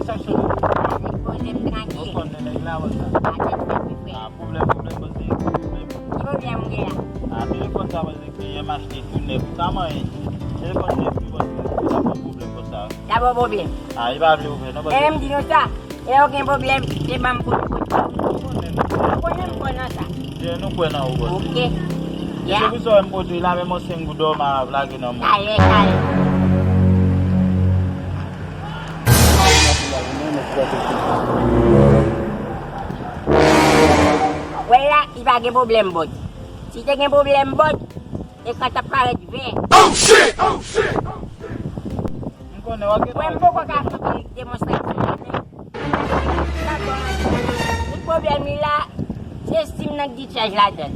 section. Problem tranquille. Kon ne la wala. Problem bos ni. Problem dia. Telepon sa wala ki MH ni tune sama ni. Telepon ni bos problem bos sa. Tak ada problem. Iba beli open no bos. Dinosa. Okey problem. Dia mampu. Kau ni pun nasa. Dia no kwena bos. Okey. Ya. Ko biso mbodu ila be mo sengu do ma vlog no mo. Kale. Wala, iba ada problem bot. Si ada problem bot, dia kata para juga. Oh shit! Oh shit! Ko ne wage. Wembo kau kata demonstrasi ni. Ni problem ni lah, sistem nak dicas ladan.